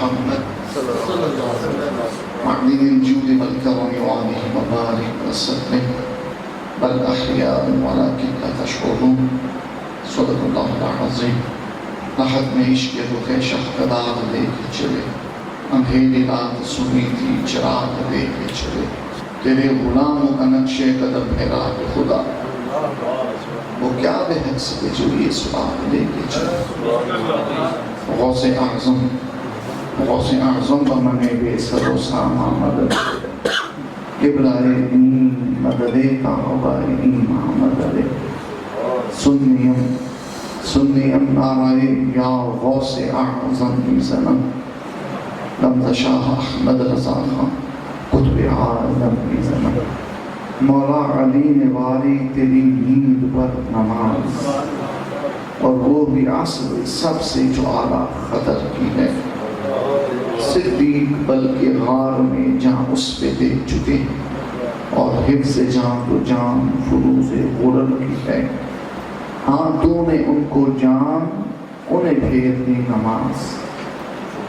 محمد معدن الجود والكرم وعليه وبارك وسلم بل أحياء ولكن لا تشعرون صدق اللہ العظیم. راحت میں عشق رخ شہقدار لے کے چلے، اندھیری رات سنی تھی چراغ لے کے چلے، تیرے غلاموں کا نقش قدم ہے راہ خدا، وہ کیا بحق سے جو یہ سراغ لے کے چلے. غوث اعظم بمن بے سر و ساما مدد، قبلۂ دین مدد کعبہ ایمان مدد، سنیم نعرہ یا غوث اعظم میزنم، لم تشاہ احمد رضا خان قطب عالم میزنم. مولا علی نے واری تیری نیند پر نماز، اور وہ بھی عصر سب سے جو اعلیٰ قدر کی ہے. صدیق بلکہ غار میں جہاں اس پہ دیکھ چکے، اور حفظ جان تو جان فروز غرر کی ہے. ہاں تو نے ان کو جان انہیں پھیر دی نماز،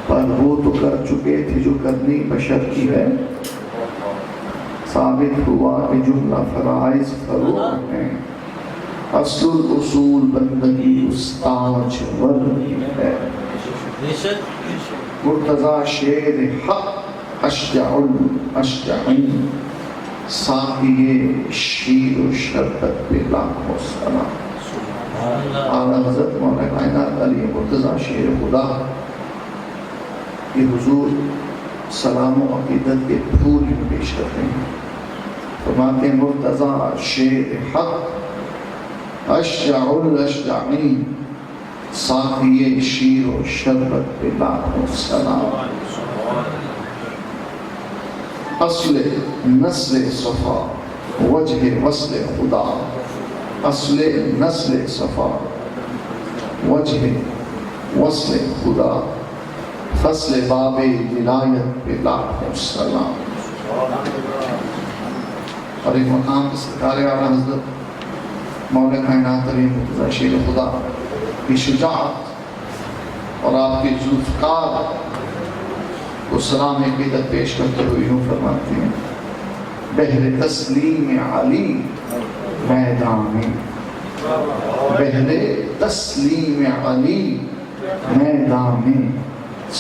پر وہ تو کر چکے تھے جو کرنی بشر کی ہے. ثابت ہوا کہ جملہ فرائض فروغ ہیں، اصل اصول بندگی استاج ور کی ہے. مرتضی شیر حق اشجع الاشجعین، ساقی شیر و شربت پہ لاکھوں سلام. اعلیٰ حضرت مولا کائنات علی مرتضی شیر خدا کہ حضور سلام و عقیدت کے پھول پیش کرتے ہیں. فرماتے ہیں مرتضی شیر حق اشجع الاشجعین، ساقی شیر و شربت پہ لاکھوں سلام. اصل نسل صفا وجہ وصل خدا، اصل نسل صفا وجہ وصل خدا، فصل باب ولایت پہ لاکھوں سلام. اور ایک مقام سرکار اعلیٰ حضرت مولا کائنات علی مرتضی شیر خدا کی شجاعت اور آپ کی ذوالفقار کو سلام عقیدت پیش کرتے ہوئے یوں فرماتے ہیں: بہر تسلیم علی میدان، بہر تسلیم علی میدان،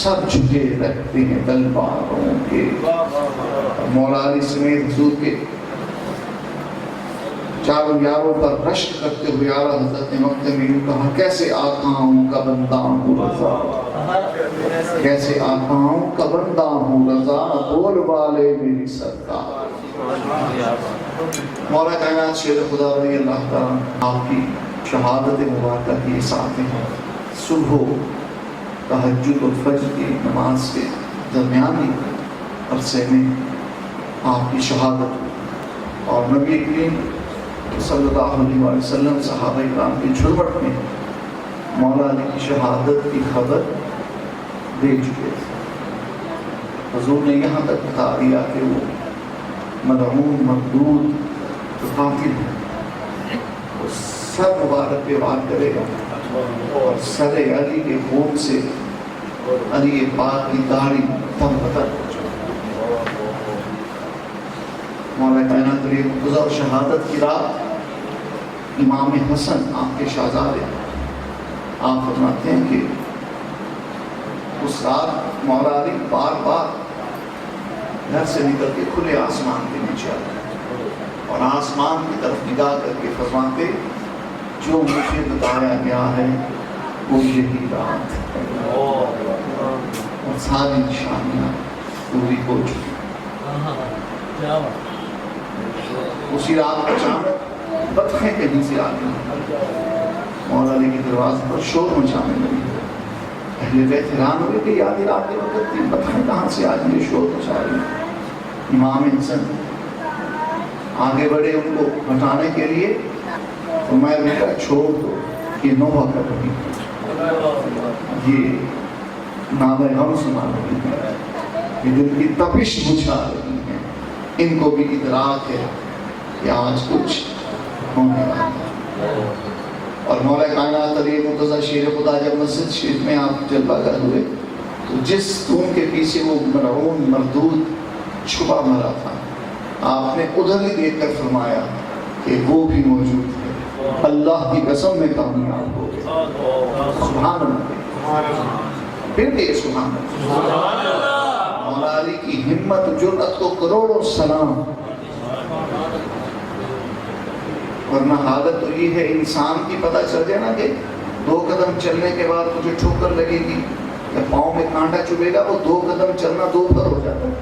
سب جھکے رکھتے ہیں دلباروں کے. مولا علی سمیت حضور کے چاروں یاروں پر رشک کرتے ہوئے اعلیٰ حضرت نے مقطع میں یوں کہا: کیسے آقاؤں کا بندہ ہوں رضا، کیسے آقاؤں کا بندہ ہوں رضا، بول والے میری سرکار. مولا کائنات شیر خدا رضی اللہ تعالیٰ آپ کی شہادت مبارکہ کی ساتھ ہیں. صبح و تہجد و فجر کی نماز کے درمیانی عرصے میں آپ کی شہادت، اور نبی کریم صلی اللہ علیہ وسلم صحابہ کرام کی جھرمٹ میں مولا علی کی شہادت کی خبر دے چکے تھے. حضور نے یہاں تک بتا دیا کہ وہ مدعون مردود قاتل ہے، وہ سر مبارک پہ وار کرے گا، اور سر علی کے خون سے علی پاک کی داڑھی تم بتر ہو جائے. مولا کائنات علی مرتضی اور شہادت کی رات امام حسن آپ کے شہزادے آپ فرماتے ہیں کہ اس رات مولا علی بار بار گھر سے نکل کے کھلے آسمان کے نیچے آتے اور آسمان کی طرف نگاہ کر کے فرماتے: جو مجھے بتایا گیا ہے وہ یہی رات ہے. اور ساری نشانیاں پوری ہو چکی. اسی رات اچانک بطخیں کہیں سے آ گئی، مولا علی کے دروازے پر شور مچانے لگی. اہل بیت حیران ہوئے کہ یادی رات کے وقت کی بطخیں کہاں سے آج یہ شور مچا رہی ہیں. امام حسن آگے بڑھے ان کو ہٹانے کے لیے، تو میں بیٹا چھوڑ دو، یہ نوحہ کر رہی ہے، یہ نام غم سنا رہی ہے، یہ دل کی تپش بجھا رہی ہے. ان کو بھی ادراک ہے کہ آج کچھ ہونے والا ہے. اور مولا کائنات علی مرتضی شیر خدا جب مسجد شریف میں آپ جلوہ گر ہوئے تو جس خون کے پیچھے وہ ملعون مردود چھپا مرا تھا، آپ نے ادھر ہی دیکھ کر فرمایا کہ وہ بھی موجود ہے، اللہ کی قسم میں کامیاب ہو گئے۔ سبحان اللہ، پھر بھی سبحان اللہ۔ مولا علی کی ہمت جرأت کو کروڑوں سلام۔ ورنہ حالت تو یہ ہے انسان کی، پتہ چل جائے نا کہ 2 قدم چلنے کے بعد مجھے ٹھوکر لگے گی یا پاؤں میں کانٹا چبھے گا، وہ 2 قدم چلنا 2 پر ہو جاتا ہے۔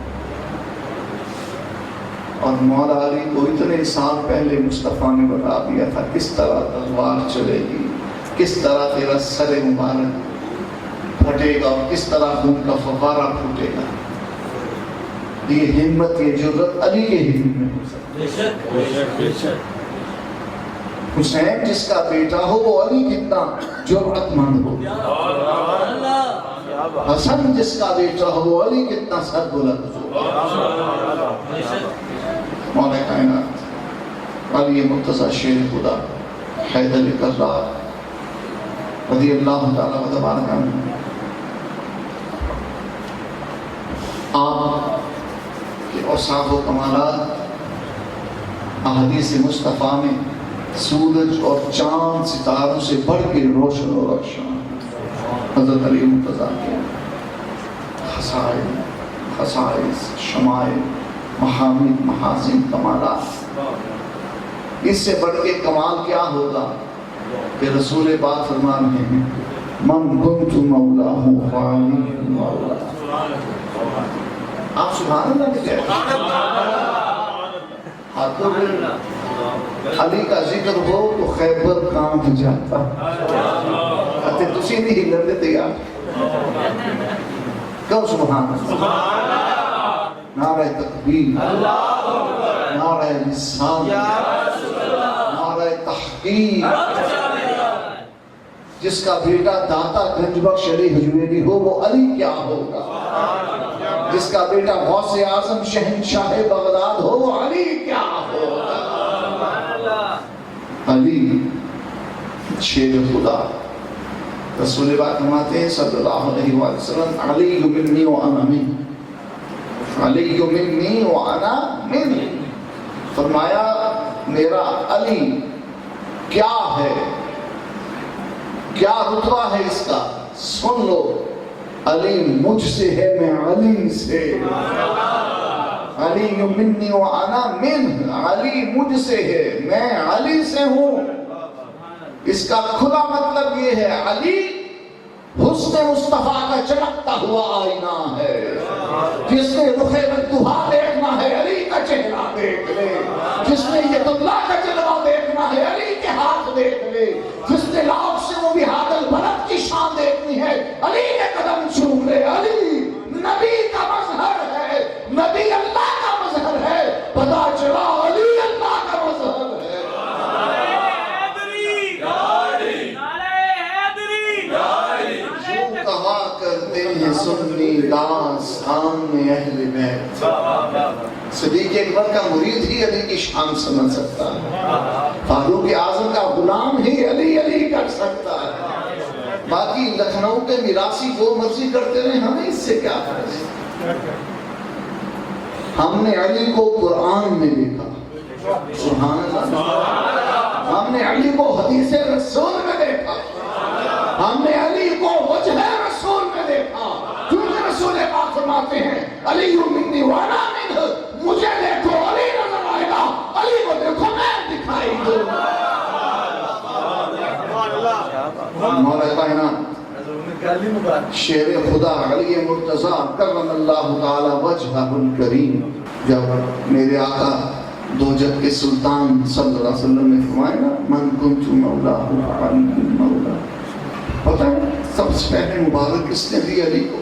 اور مولا علی کو اتنے سال پہلے مصطفیٰ نے بتا دیا تھا کس طرح تلوار چلے گی، کس طرح تیرا سر مبارک پھٹے گا اور کس طرح خون کا فوارہ پھوٹے گا۔ یہ ہمت، یہ جرأت علی کے ہی دل میں ہو سکتی ہے۔ حسین جس کا بیٹا ہو وہ علی کتنا جرأت مند ہو، حسن جس کا بیٹا ہو وہ علی کتنا سر بلند ہو۔ مولا کائنات علی مرتضی شیر خدا حیدر کرار رضی اللہ تعالیٰ و تبارک عنہ، آپ کے اوصاف و کمالات احادیث مصطفیٰ میں سورج اور چاند ستاروں سے بڑھ کے روشن و روشن۔ حضرت علی مرتضیٰ کے خصائص، شمائل، محامد، محاسن، کمالات، اس سے بڑھ کے کمال کیا ہوگا کہ رسول پاک فرما رہے ہیں من کنت مولاہ فعلی مولا۔ آپ سبحان اللہ کے کہتے ہاتھوں میں علی کا ذکر ہو تو خیبر کانپ جاتا، اتے تسی نہیں ہلن دیتے یار، کہو سبحان اللہ، نعرہ تکبیر، نعرہ رسالت، نعرہ تحقیق۔ جس کا بیٹا داتا گنج بخش علی حجویری ہو وہ علی کیا ہوگا، جس کا بیٹا غوث اعظم شہنشاہ بغداد ہو وہ علی کیا ہوگا۔ علی شیر خدا، رسول پاک فرماتے ہیں صلی اللہ علیہ وسلم علی منی وانا منہ، علی منی وانا منہ، فرمایا میرا علی کیا ہے، کیا رتبہ ہے اس کا، سن لو، علی مجھ سے ہے میں علی سے، علی منی وانا منہ، علی مجھ سے ہے میں علی سے ہوں۔ اس کا کھلا مطلب یہ ہے علی حسن مصطفیٰ کا چمکتا ہوا آئینہ ہے، جس نے رخ بندہا دیکھنا ہے علی کا چہرہ دیکھ لے، جس نے ید اللہ کا جلوہ دیکھنا ہے علی کے ہاتھ دیکھ لے، جس نے لاؤ سے وہ بہاد البلد کی شان دیکھنی ہے علی کے قدم چھوم لے۔ علی نبی کا مظہر ہے، نبی اللہ کا مظہر ہے، پتا چلا علی اللہ کا مظہر ہے۔ کرتے ہیں سنی داستان اہل بیت، صدیق اکبر کا مرید ہی علی کی شان سمجھ سکتا ہے، فاروق اعظم کا غلام ہی علی علی کر سکتا ہے، باقی لکھنؤ کے میراثی وہ مرضی کرتے رہے، ہمیں اس سے کیا فرق۔ ہم نے علی کو قرآن میں دیکھا، سبحان اللہ، ہم نے علی کو حدیث رسول میں دیکھا، ہم نے علی کو وجہ رسول میں دیکھا، کیونکہ رسول پاک فرماتے ہیں علی منی وانا منہ، مجھے دیکھو علی نظر آئے گا، علی کو دیکھو میں دکھائی دوں گا۔ مولا کائنات شیر خدا علی مرتضی کرم اللہ تعالی وجہہ الکریم، جب میرے آقا دو جگ کے سلطان صلی اللہ علیہ وسلم نے فرمایا نا من کنت مولاہ فعلی مولا، پتہ ہے سب سے پہلے مبارک کس نے دی علی کو؟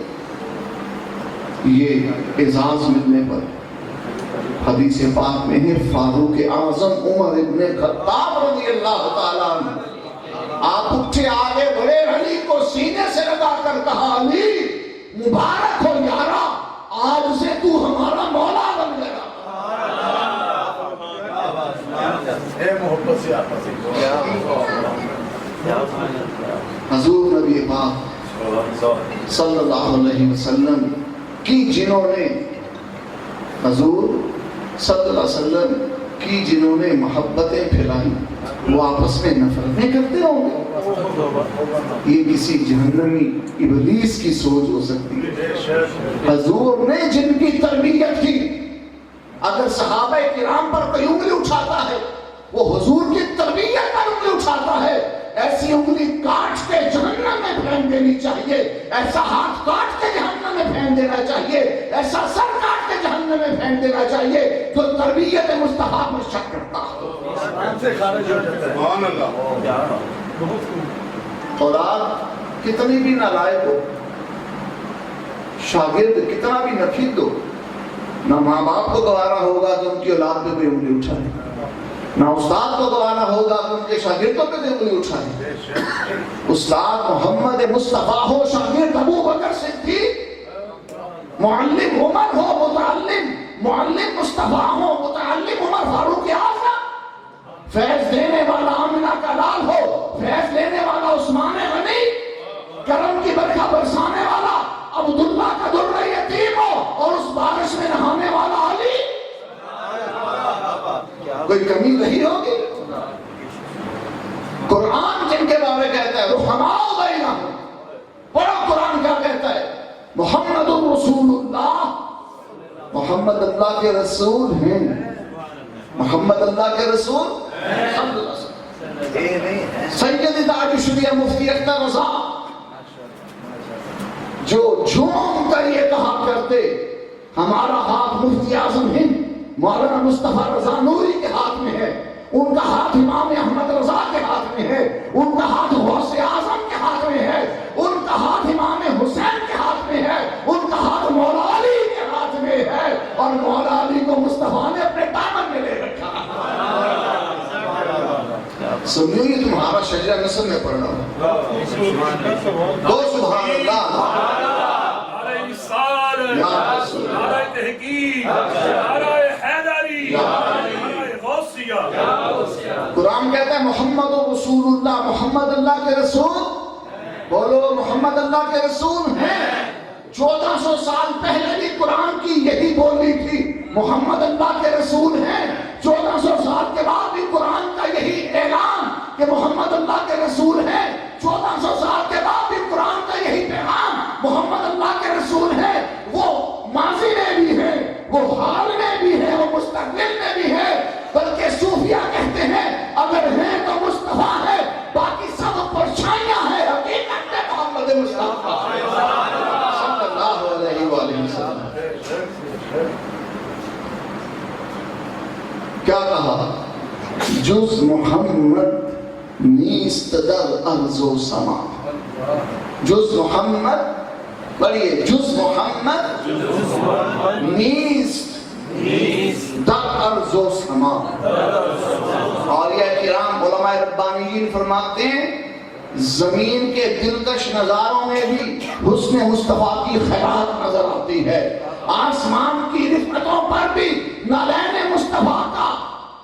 یہ اعزاز ملنے پر حدیث پاک میں ہے فاروق اعظم عمر ابن خطاب رضی اللہ تعالیٰ عنہ آپ اٹھے آگے بڑے، علی کو سینے سے لگا کر کہا علی مبارک ہو یارا، آج سے تو ہمارا مولا بن گیا۔ حضور نبی پاک صلی اللہ علیہ وسلم کی جنہوں نے حضور صلی اللہ علیہ وسلم کی جنہوں نے محبتیں پھیلائیں وہ آپس میں نفرتیں کرتے ہوں گے؟ یہ کسی جہنمی ابلیس کی سوچ ہو سکتی ہے۔ حضور نے جن کی تربیت کی، اگر صحابہ کرام پر کوئی انگلی اٹھاتا ہے وہ حضور کی تربیت پر انگلی اٹھاتا ہے، ایسی انگلی کاٹ کے جہنم میں پھینک دینی چاہیے، ایسا ہاتھ کاٹ کے جہنم میں پھینک دینا چاہیے، ایسا سر کاٹ کے جہنم میں پھینک دینا چاہیے جو تربیت مصطفیٰ پر شک کرتا ہے۔ اور آپ کتنی بھی نالائق ہو، شاگرد کتنا بھی نفید ہو، نہ ماں باپ کو گوارا ہوگا کہ ان کی اولاد پہ کوئی انگلی اٹھائے، نہ استاد کو گوارا ہوگا کہ ان کے شاگردوں پہ انگلی اٹھائے۔ استاد محمد مصطفیٰ ہو، شاگرد ابو بکر صدیق، معلم عمر ہو، معلم مصطفیٰ ہو، متعلم عمر فاروق اعظم، فیض دینے والا آمنہ کا لال ہو، فیض لینے والا عثمان غنی، کرم کی برکھا برسانے والا عبداللہ کا در یتیم ہو، اور اس بارش میں نہانے والا علی، کوئی کمی نہیں ہوگی؟ قرآن جن کے بارے کہتا ہے رحماء بینہم، پڑھو قرآن کیا کہتا ہے؟ محمد رسول اللہ، محمد اللہ کے رسول ہیں، محمد اللہ کے رسول صلی اللہ علیہ وسلم۔ سید تاج الشریعہ مفتی اختر رضا جو جھوم کر یہ کہا کرتے ہمارا ہاتھ مفتی اعظم ہند مولانا مصطفیٰ رضا نوری کے ہاتھ میں ہے، ان کا ہاتھ امام احمد رضا کے ہاتھ میں ہے، ان کا ہاتھ غوث اعظم کے ہاتھ میں ہے، ان کا ہاتھ امام حسین کے ہاتھ میں ہے، ان کا ہاتھ مولا علی کے ہاتھ میں ہے، اور مولا علی کو مصطفیٰ نے اپنے دامن میں لے رکھا۔ سنیو یہ تمہارا شجرہ نصب میں پڑھ رہا ہوں، دو سبحان اللہ، نعرہ تحقیق، نعرہ حیدری، نعرہ غوثیہ۔ قرآن کہتا ہے محمد رسول اللہ، محمد اللہ کے رسول، بولو محمد اللہ کے رسول ہیں۔ 1400 سال پہلے بھی قرآن کی یہی بولی تھی، محمد اللہ کے رسول ہیں۔ 1400 سال کے بعد بھی قرآن کا یہی اعلان کہ محمد اللہ کے رسول ہیں۔ 1400 سال کے بعد بھی قرآن کا یہی پیغام محمد اللہ کے رسول ہیں۔ وہ ماضی میں بھی ہے، وہ حال میں بھی ہے، وہ مستقبل میں بھی ہے، بلکہ صوفیہ کہتے ہیں اگر ہیں تو مصطفیٰ ہے، باقی سب پرچھائیاں ہیں، حقیقت میں محمد مصطفیٰ صلی اللہ علیہ وآلہ وسلم۔ کیا کہا؟ جز محمد نیست در ارض و سما، جز محمد، پڑھئے، جز محمد نیست در ارض و سما۔ اولیاء کرام علماء ربانیین فرماتے ہیں زمین کے دلکش نظاروں میں بھی حسن مصطفیٰ کی خیرات نظر آتی ہے، آسمان کی رفعتوں پر بھی نالین مصطفیٰ کا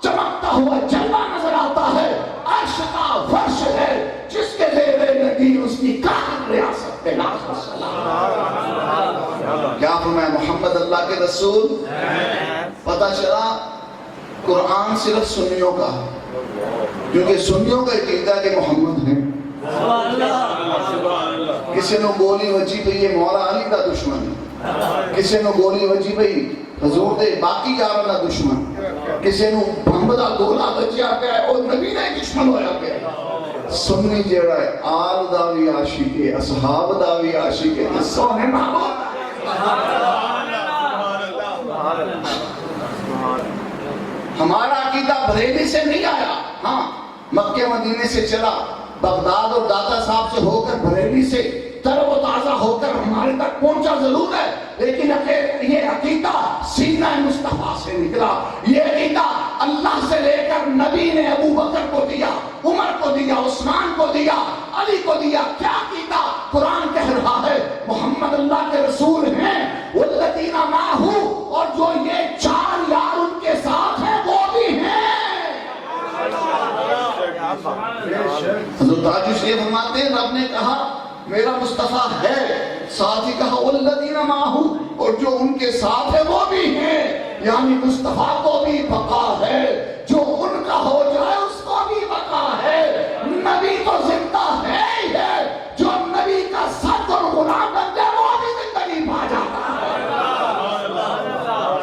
چمکتا ہوا جلوہ نظر آتا ہے، عرش کا فرش ہے جس کے زیر لگی اس کی کامل ریاست پہ لاکھ السلام۔ کیا فرمایا؟ محمد اللہ کے رسول۔ پتہ چلا قرآن صرف سنیوں کا، کیونکہ سنیوں کا عقیدہ کہ محمد ہیں۔ کسی نے گولی وجی پہ یہ مولا علی کا دشمن ہے، کسی نے گولی وجی پہ حضور دے باقی یاروں کا دشمن، کسی نے بمب دا گولا بچیا پہ اور نبی نے دشمن ہویا پہ۔ سنی جڑا ہے آل داوی عاشق ہے، اصحاب داوی عاشق ہے، سونے محبوب۔ ہمارا عقیدہ بریلی سے نہیں آیا، ہاں مکہ مدینے سے چلا، بغداد اور داتا صاحب سے ہو کر بریلی سے تر و تازہ ہو کر ہمارے تک پہنچا ضرور ہے، لیکن یہ عقیدہ سینہ مصطفیٰ سے نکلا۔ یہ عقیدہ اللہ سے لے کر نبی نے ابو بکر کو دیا، عمر کو دیا، عثمان کو دیا، علی کو دیا۔ کیا عقیدہ؟ قرآن کہہ رہا ہے محمد اللہ کے رسول ہیں، والذین معہ، اور جو یہ چار یار ان کے ساتھ ہیں وہ بھی ہیں۔ حضرت تاج الشریعہ فرماتے ہیں رب نے کہا میرا مصطفیٰ ہے، ساتھ ہی کہا والذین معہ، اور جو ان کے ساتھ ہے وہ بھی ہیں، یعنی مصطفیٰ کو بھی بقا ہے، جو ان کا ہو جائے اس کو بھی بقا ہے۔ نبی تو زندہ ہے ہی ہے، جو نبی کا ساتھ اور غلام بن جائے وہ بھی زندگی پا جاتا ہے۔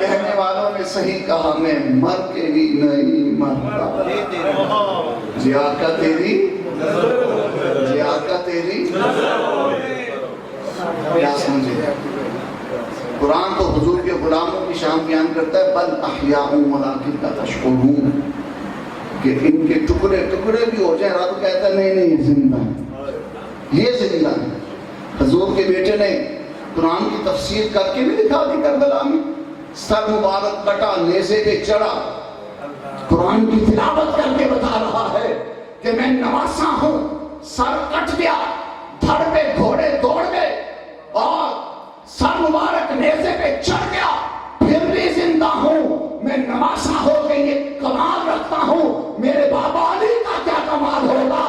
کہنے والوں نے صحیح کہا، میں مر کے بھی نہیں مرتا، جی آقا تیری، جی آقا تیری، کیا سمجھے؟ قرآن تو حضور کے غلاموں کی شان بیان کرتا ہے، بل احیاء ولکن لا تشعرون، کہ ان کے ٹکڑے ٹکڑے بھی ہو جائیں، رب کہتا ہے نہیں نہیں یہ زندہ ہے، یہ زندہ ہے۔ حضور کے بیٹے نے قرآن کی تفسیر کر کے بھی دکھا دی کربلا میں، سر مبارک کٹا، نیزے پہ چڑھا، قرآن کی تلاوت کر کے بتا رہا ہے کہ میں نواسا ہوں، سر کٹ گیا، دھڑ پہ گھوڑے دوڑ گئے اور سر مبارک نیزے پہ چڑھ گیا، پھر بھی زندہ ہوں، میں نواسا ہو کے یہ کمال رکھتا ہوں، میرے بابا علی کا کیا کمال ہوگا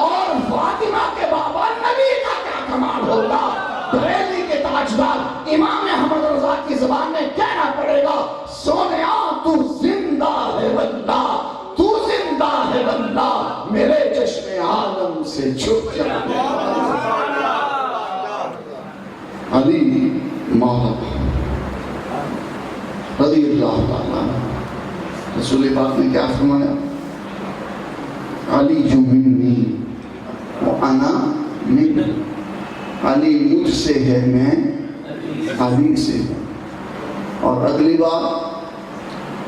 اور فاطمہ کے بابا نبی کا کیا کمال ہوگا۔ بریلی کے تاجدار امام احمد رضا کی زبان میں کہنا پڑے گا، سونیا تو زندہ ہے واللہ، تو زندہ ہے واللہ، میرے چشم عالم سے چھپ جانے والا علی مولا رضی اللہ تعالیٰ عنہ۔ رسول پاک نے کیا فرمایا؟ علی جو منی وانا منی، علی مجھ سے ہے، میں علی سے ہوں۔ اور اگلی بات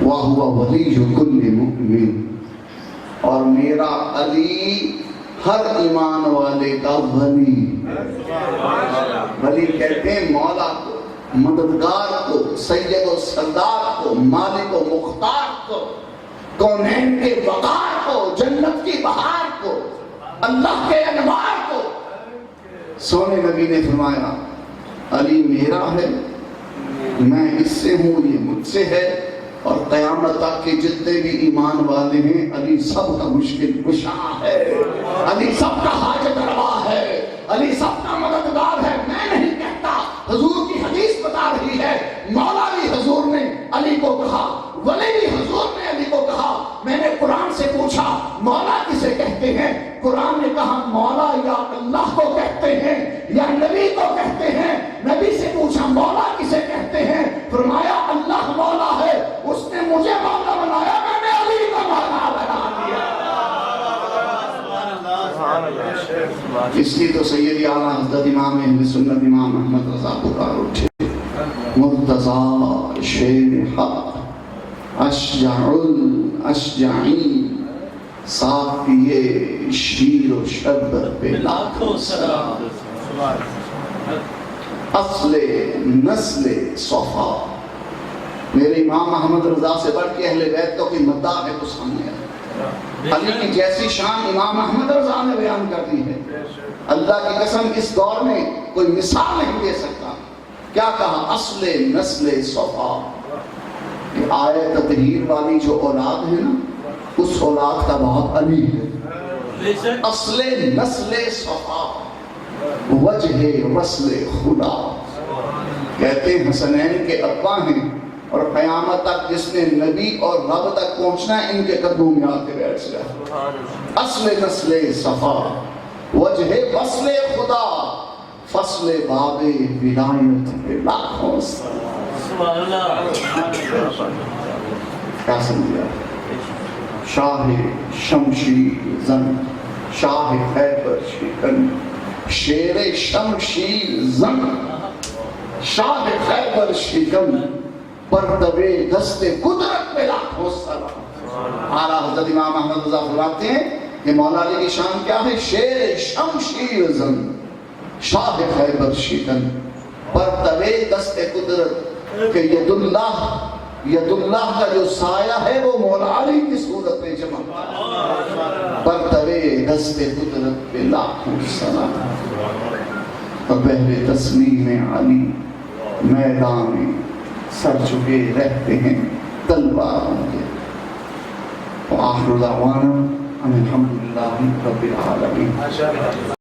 وَهُوَ وَلِيُّ كُلِّ مُؤْمِنٍ، اور میرا علی ہر ایمان والے کا ولی۔ ولی کہتے ہیں مولا کو، مددگار کو، سید و سردار کو، مالک و مختار کو، کونین کے وقار کو، جنت کی بہار کو، اللہ کے انوار کو۔ سونے نبی نے فرمایا علی میرا ہے، میں اس سے ہوں، یہ مجھ سے ہے، اور قیامت تک کے جتنے بھی ایمان والے ہیں علی سب کا مشکل کشا ہے، علی سب کا حاجت روا ہے، علی سب کا مددگار ہے۔ میں نہیں کہتا، حضور کی حدیث بتا رہی ہے، مولا بھی حضور نے علی کو کہا، ولی بھی حضور نے علی کو کہا۔ میں نے قرآن سے پوچھا مولا کسے کہتے ہیں؟ قرآن نے کہا مولا یا اللہ کو کہتے ہیں یا نبی کو کہتے ہیں۔ نبی سے پوچھا مولا کسے کہتے ہیں؟ فرمایا اللہ مولا ہے، اس نے مجھے مولا بنایا، میں نے علی کو مولا بنا دیا۔ اس لیے تو سیدی اعلیٰ حضرت امام اہل سنت امام احمد رضا پکار اٹھے، مرتضی شیر حق اشجع الاشجعین، ساقیے شیر و شربت پہ لاکھوں سلام، اصل نسل صفا۔ میرے امام احمد رضا سے بڑھ کے اہل بیت کو کوئی مداح ہے تو سامنے ہے۔ علی کی جیسی شان امام احمد رضا نے بیان کر دی ہے، اللہ کی قسم اس دور میں کوئی مثال نہیں دے سکتا۔ کیا کہا؟ اصل نسل صفا۔ یہ آیت تطہیر والی جو اولاد ہے نا، اس اولاد کا بہت علی ہے۔ اصل نسل صفا، وجہ وصل خدا۔ کہتے ہیں حسنین کے ابا ہیں، اور قیامت تک جس نے نبی اور رب تک پہنچنا ہے ان کے قدموں میں آ کے بیٹھ جائے۔ اصل نسل صفا، وجہ وصل خدا، فصل باب ولایت پہ لاکھوں سلام۔ کیا سمجھا؟ شاہ شمشیر زن، شاہ خیبر شکن، شیر شمشیر زن، شاہ خیبر شکن، پرتبے دست قدرت پہ لاکھوں سلام۔ اعلیٰ حضرت امام احمد رضا فرماتے ہیں کہ مولا علی کی شان کیا ہے؟ شیر شمشیر زن، شاہ خیبر شکن، پرتبے دست قدرت، کہ ید اللہ کا جو سایہ ہے وہ مولا علی کی صورت میں جمع، پرتبے دست قدرت پہ لاکھوں سلام۔ اور پہلے تسلیم علی میدان میں سر چکے رہتے ہیں تلواروں کے۔ وآخر دعوانا ان الحمدللہ رب العالمین۔